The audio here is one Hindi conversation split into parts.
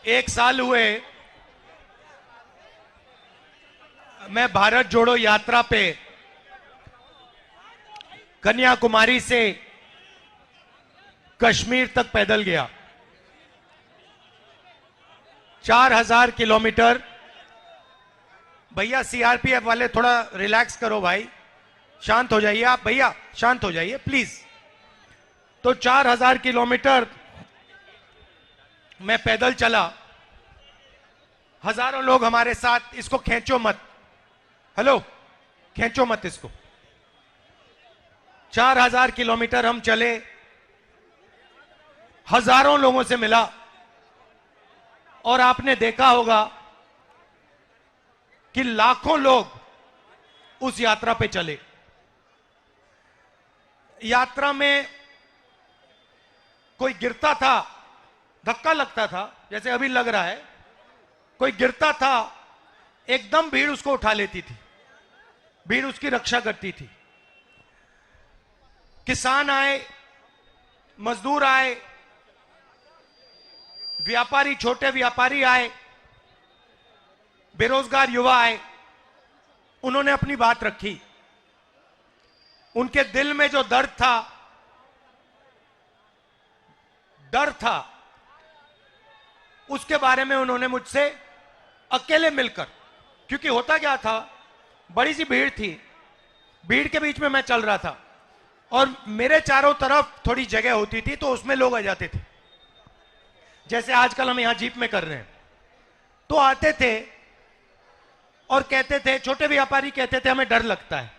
एक साल हुए मैं भारत जोड़ो यात्रा पे कन्याकुमारी से कश्मीर तक पैदल गया। 4000 किलोमीटर। भैया सीआरपीएफ वाले थोड़ा रिलैक्स करो भाई, शांत हो जाइए आप, भैया शांत हो जाइए प्लीज। तो 4000 किलोमीटर मैं पैदल चला, हजारों लोग हमारे साथ। इसको खींचो मत, हेलो खींचो मत इसको। 4000 किलोमीटर हम चले, हजारों लोगों से मिला, और आपने देखा होगा कि लाखों लोग उस यात्रा पे चले। यात्रा में कोई गिरता था, धक्का लगता था, जैसे अभी लग रहा है, कोई गिरता था, एकदम भीड़ उसको उठा लेती थी, भीड़ उसकी रक्षा करती थी। किसान आए, मजदूर आए, व्यापारी, छोटे व्यापारी आए, बेरोजगार युवा आए, उन्होंने अपनी बात रखी। उनके दिल में जो दर्द था, डर था, उसके बारे में उन्होंने मुझसे अकेले मिलकर, क्योंकि होता क्या था, बड़ी सी भीड़ थी, भीड़ के बीच में मैं चल रहा था और मेरे चारों तरफ थोड़ी जगह होती थी, तो उसमें लोग आ जाते थे, जैसे आजकल हम यहां जीप में कर रहे हैं। तो आते थे और कहते थे, छोटे व्यापारी कहते थे, हमें डर लगता है,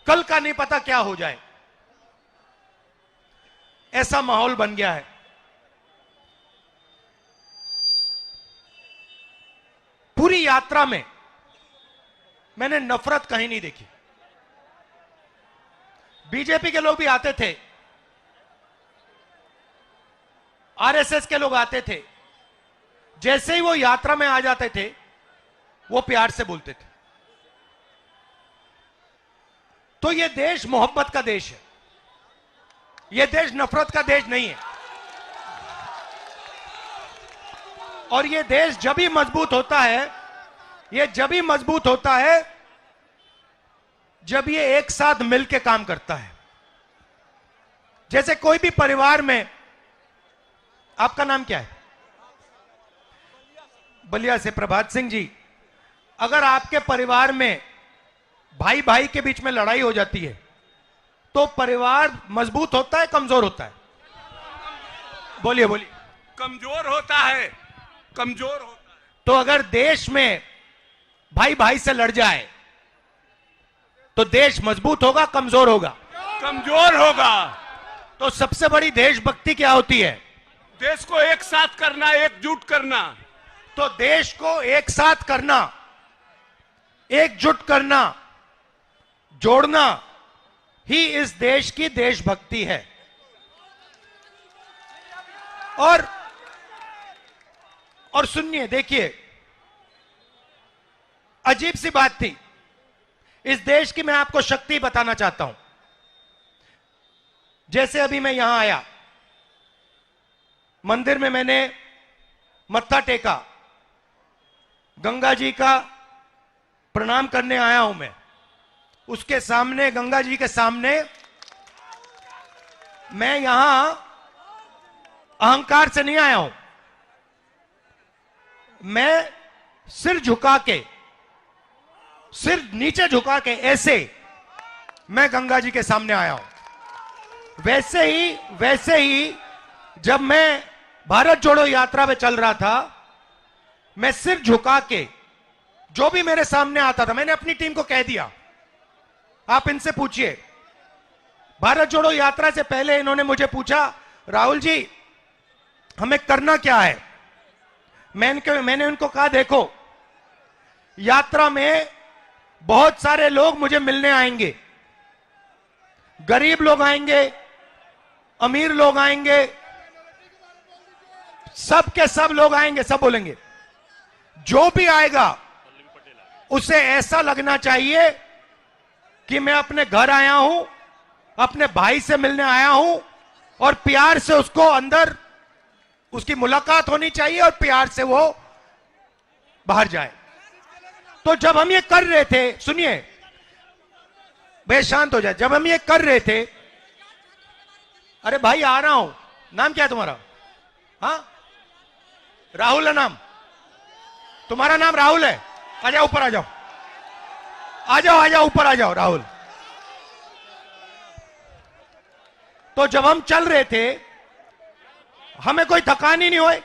कल का नहीं पता क्या हो जाए। ऐसा माहौल बन गया है। पूरी यात्रा में मैंने नफरत कहीं नहीं देखी। बीजेपी के लोग भी आते थे, आरएसएस के लोग आते थे, जैसे ही वो यात्रा में आ जाते थे वो प्यार से बोलते थे। तो ये देश मोहब्बत का देश है, ये देश नफरत का देश नहीं है। और ये देश जब भी मजबूत होता है, ये जब भी मजबूत होता है जब ये एक साथ मिलकर काम करता है। जैसे कोई भी परिवार में, आपका नाम क्या है? बलिया से प्रभात सिंह जी। अगर आपके परिवार में भाई भाई के बीच में लड़ाई हो जाती है तो परिवार मजबूत होता है, कमजोर होता है? बोलिए बोलिए। कमजोर होता है, कमजोर होता है। तो अगर देश में भाई भाई से लड़ जाए तो देश मजबूत होगा, कमजोर होगा? कमजोर होगा। तो सबसे बड़ी देशभक्ति क्या होती है? देश को एक साथ करना, एकजुट करना। तो देश को एक साथ करना, एकजुट करना, जोड़ना ही इस देश की देशभक्ति है। और सुनिए, देखिए, अजीब सी बात थी। इस देश की मैं आपको शक्ति बताना चाहता हूं। जैसे अभी मैं यहां आया, मंदिर में मैंने मत्था टेका, गंगा जी का प्रणाम करने आया हूं मैं। उसके सामने, गंगा जी के सामने, मैं यहां अहंकार से नहीं आया हूं। मैं सिर झुका के, सिर नीचे झुका के, ऐसे मैं गंगा जी के सामने आया हूं। वैसे ही जब मैं भारत जोड़ो यात्रा में चल रहा था, मैं सिर झुका के, जो भी मेरे सामने आता था, मैंने अपनी टीम को कह दिया, आप इनसे पूछिए। भारत जोड़ो यात्रा से पहले इन्होंने मुझे पूछा, राहुल जी हमें करना क्या है? मैंने उनको कहा, देखो, यात्रा में बहुत सारे लोग मुझे मिलने आएंगे, गरीब लोग आएंगे, अमीर लोग आएंगे, सब के सब लोग आएंगे, सब बोलेंगे। जो भी आएगा उसे ऐसा लगना चाहिए कि मैं अपने घर आया हूं, अपने भाई से मिलने आया हूं, और प्यार से उसको अंदर उसकी मुलाकात होनी चाहिए और प्यार से वो बाहर जाए। तो जब हम ये कर रहे थे, सुनिए भाई शांत हो जाए, जब हम ये कर रहे थे, अरे भाई आ रहा हूं, नाम क्या है तुम्हारा? हाँ राहुल है नाम, तुम्हारा नाम राहुल है? आ जाओ ऊपर, आ जाओ आ जाओ आ जाओ ऊपर आ जाओ राहुल। तो जब हम चल रहे थे हमें कोई थकान ही नहीं हुई।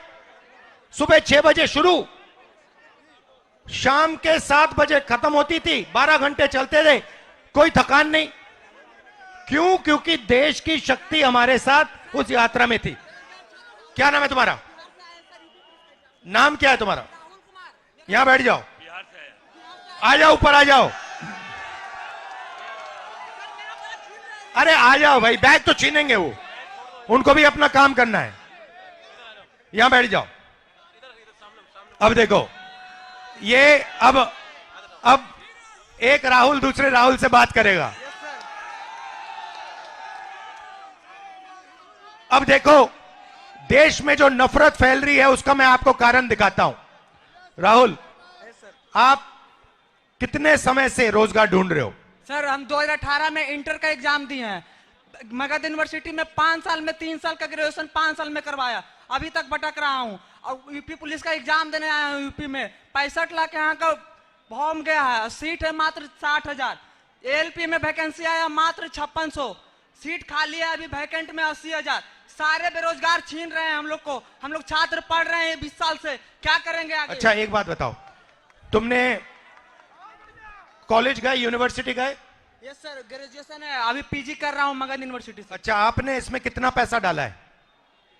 सुबह 6 बजे शुरू, शाम के 7 बजे खत्म होती थी, 12 घंटे चलते थे, कोई थकान नहीं। क्यों? क्योंकि देश की शक्ति हमारे साथ उस यात्रा में थी। क्या नाम है तुम्हारा? नाम क्या है तुम्हारा? यहां बैठ जाओ, आ जाओ ऊपर आ जाओ। अरे आ जाओ भाई, बैग तो छीनेंगे वो, उनको भी अपना काम करना है। यहां बैठ जाओ। अब देखो ये, अब एक राहुल दूसरे राहुल से बात करेगा। अब देखो देश में जो नफरत फैल रही है उसका मैं आपको कारण दिखाता हूं। राहुल, आप कितने समय से रोजगार ढूंढ रहे हो? सर हम 2018 में इंटर का एग्जाम दिए हैं। मगध यूनिवर्सिटी में 5 साल में 3 साल का ग्रेजुएशन 5 साल में करवाया, अभी तक भटक रहा हूं। और यूपी पुलिस का एग्जाम देने आया हूं। यूपी में 65 लाख यहाँ का फॉर्म गया है, सीट है मात्र 60,000। एएलपी में वैकेंसी आया मात्र 5600, सीट खाली है अभी वैकेंट में 80,000। सारे बेरोजगार छीन रहे हैं हम लोग को। हम लोग छात्र पढ़ रहे हैं 20 साल से, क्या करेंगे आगे? अच्छा एक बात बताओ, तुमने कॉलेज गए, यूनिवर्सिटी गए? यस सर, ग्रेजुएशन है, अभी पीजी कर रहा हूँ मगध यूनिवर्सिटी से। अच्छा, आपने इसमें कितना पैसा डाला है?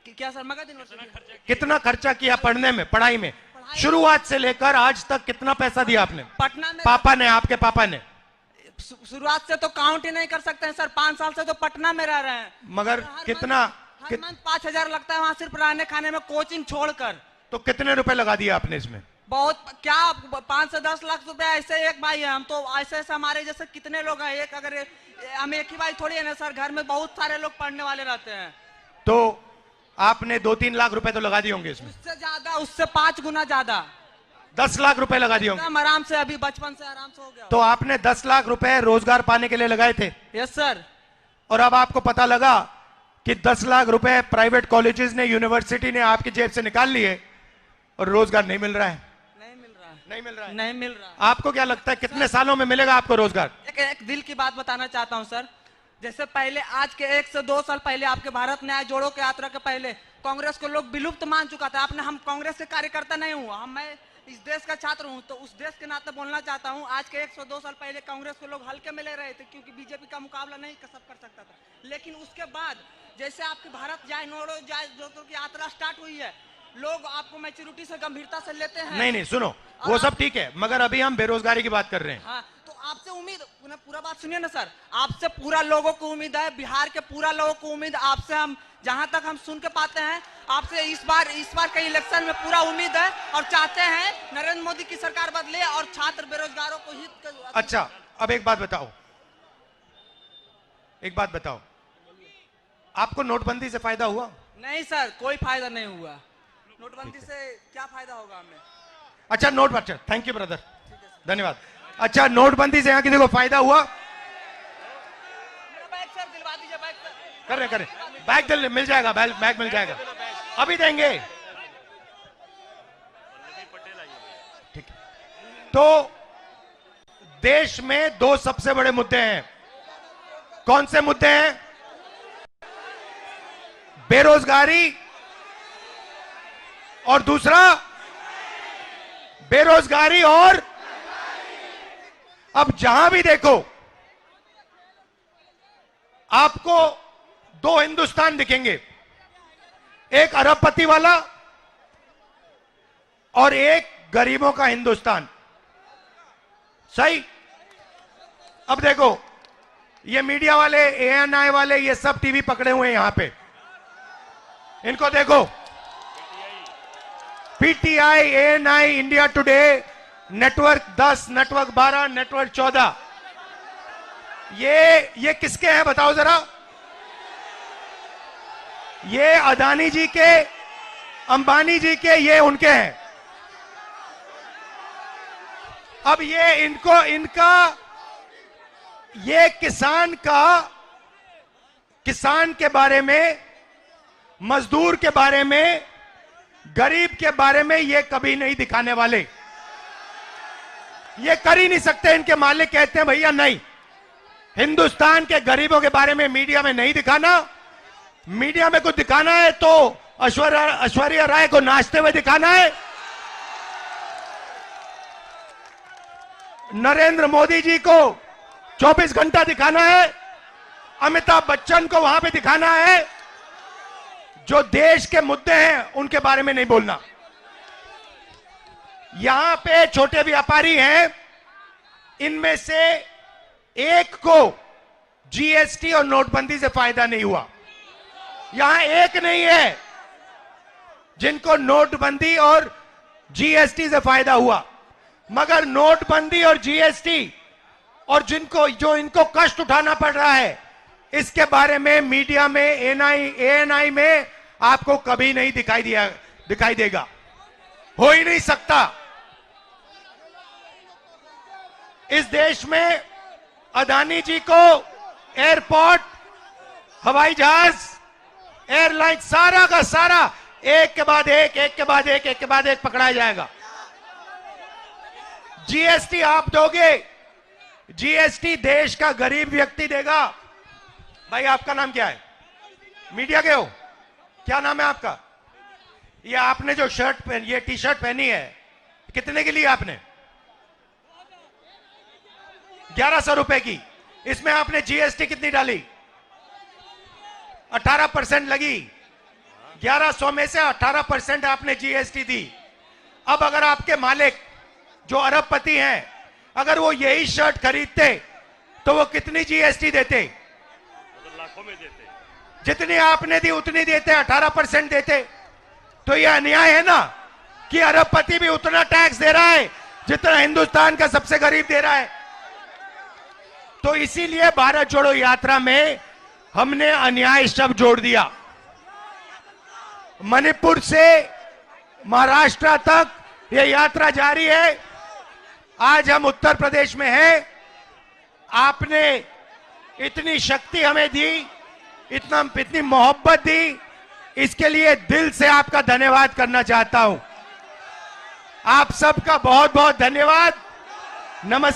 क्या सर? मगध यूनिवर्सिटी कितना खर्चा किया पढ़ने में, पढ़ाई में? शुरुआत से लेकर आज तक कितना पैसा दिया आपने? पटना में पापा ने, आपके पापा ने? शुरुआत से तो काउंट ही नहीं कर सकते हैं सर, 5 साल से तो पटना में रह रहे हैं। मगर कितना? हर मंथ 5,000 लगता है वहां सिर्फ रहने खाने में, कोचिंग छोड़कर। तो कितने रुपए लगा दिया आपने इसमें? बहुत क्या, 5 से 10 लाख रुपए। ऐसे एक भाई है, हम तो ऐसे ऐसे हमारे जैसे कितने लोग हैं, एक अगर हम एक ही भाई थोड़ी है ना सर, घर में बहुत सारे लोग पढ़ने वाले रहते हैं। तो आपने 2-3 लाख रुपए तो लगा दिए होंगे इसमें? उससे ज्यादा, उससे 5 गुना ज्यादा। 10 लाख रुपए लगा दिए होंगे? आराम से, अभी बचपन से आराम से हो गया। तो आपने 10 लाख रुपए रोजगार पाने के लिए लगाए थे? Yes sir. और अब आपको पता लगा कि 10 लाख रुपए प्राइवेट कॉलेजेस ने, यूनिवर्सिटी ने आपकी जेब से निकाल लिए और रोजगार नहीं मिल रहा है? नहीं मिल रहा है। नहीं मिल रहा। आपको क्या लगता है कितने सालों में मिलेगा आपको रोजगार? एक दिल की बात बताना चाहता हूं सर। जैसे पहले, आज के 1 से 2 साल पहले, आपके भारत न्याय जोड़ो के यात्रा के पहले कांग्रेस को लोग विलुप्त मान चुका था। आपने, हम कांग्रेस के कार्यकर्ता नहीं हूँ, मैं इस देश का छात्र हूँ, तो उस देश के नाते बोलना चाहता हूँ। आज के 1 से 2 साल पहले कांग्रेस को लोग हल्के में ले रहे थे, क्योंकि बीजेपी का मुकाबला नहीं कर सकता था। लेकिन उसके बाद जैसे आपके भारत न्याय जोड़ो की यात्रा स्टार्ट हुई है, लोग आपको मैच्योरिटी से, गंभीरता से लेते हैं। नहीं सुनो, वो सब ठीक है, मगर अभी हम बेरोजगारी की बात कर रहे हैं। हाँ, तो आपसे उम्मीद, पूरा बात सुनिए ना सर, आपसे पूरा लोगों को उम्मीद है, बिहार के पूरा लोगों को उम्मीद आपसे, हम जहां तक हम सुन के पाते हैं आपसे इस बार के इलेक्शन में पूरा उम्मीद है और चाहते हैं नरेंद्र मोदी की सरकार बदले और छात्र बेरोजगारों को हित। अच्छा, अब एक बात बताओ, आपको नोटबंदी से फायदा हुआ? नहीं सर, कोई फायदा नहीं हुआ। नोटबंदी से क्या फायदा होगा हमें? अच्छा, थैंक यू ब्रदर, धन्यवाद। अच्छा, नोटबंदी से यहाँ किसी को फायदा हुआ? बैग सर दिलवा दीजिए, बैग सर। कर रहे बैग मिल जाएगा, बैग मिल जाएगा, अभी देंगे। ठीक है, तो देश में 2 सबसे बड़े मुद्दे हैं। कौन से मुद्दे हैं? बेरोजगारी और दूसरा बेरोजगारी और अब जहां भी देखो आपको 2 हिंदुस्तान दिखेंगे, एक अरबपति वाला और एक गरीबों का हिंदुस्तान। सही? अब देखो ये मीडिया वाले, एएनआई वाले, ये सब टीवी पकड़े हुए हैं यहां पे, इनको देखो, PTI, ANI, India today, network 10, network 12, network 14, ये किसके हैं बताओ जरा? ये अदानी जी के अंबानी जी के, ये उनके हैं। अब ये इनका ये किसान के बारे में, मजदूर के बारे में, गरीब के बारे में ये कभी नहीं दिखाने वाले। ये कर ही नहीं सकते। इनके मालिक कहते हैं भैया नहीं, हिंदुस्तान के गरीबों के बारे में मीडिया में नहीं दिखाना। मीडिया में कुछ दिखाना है तो ऐश्वर्या राय को नाचते हुए दिखाना है, नरेंद्र मोदी जी को 24 घंटा दिखाना है, अमिताभ बच्चन को वहां पे दिखाना है। जो देश के मुद्दे हैं उनके बारे में नहीं बोलना। यहां पे छोटे व्यापारी हैं, इनमें से एक को जीएसटी और नोटबंदी से फायदा नहीं हुआ। यहां एक नहीं है जिनको नोटबंदी और जीएसटी से फायदा हुआ, मगर नोटबंदी और जीएसटी और जो इनको कष्ट उठाना पड़ रहा है, इसके बारे में मीडिया में, एएनआई में आपको कभी नहीं दिखाई देगा। हो ही नहीं सकता। इस देश में अदानी जी को एयरपोर्ट, हवाई जहाज, एयरलाइन, सारा का सारा एक के बाद एक पकड़ाया जाएगा। जीएसटी आप दोगे, जीएसटी देश का गरीब व्यक्ति देगा। भाई आपका नाम क्या है? मीडिया के हो? क्या नाम है आपका? ये आपने जो ये टी शर्ट पहनी है, कितने की ली आपने? 1100 रुपए की। इसमें आपने जीएसटी कितनी डाली? 18% लगी। 1100 में से 18% आपने जीएसटी दी। अब अगर आपके मालिक जो अरबपति हैं, अगर वो यही शर्ट खरीदते तो वो कितनी जीएसटी देते? लाखों में देते। जितनी आपने दी उतनी देते, 18% देते। तो ये अन्याय है ना कि अरबपति भी उतना टैक्स दे रहा है जितना हिंदुस्तान का सबसे गरीब दे रहा है। तो इसीलिए भारत जोड़ो यात्रा में हमने अन्याय शब्द जोड़ दिया। मणिपुर से महाराष्ट्र तक यह यात्रा जारी है। आज हम उत्तर प्रदेश में हैं। आपने इतनी शक्ति हमें दी, इतनी मोहब्बत दी, इसके लिए दिल से आपका धन्यवाद करना चाहता हूं। आप सबका बहुत बहुत धन्यवाद। नमस्कार।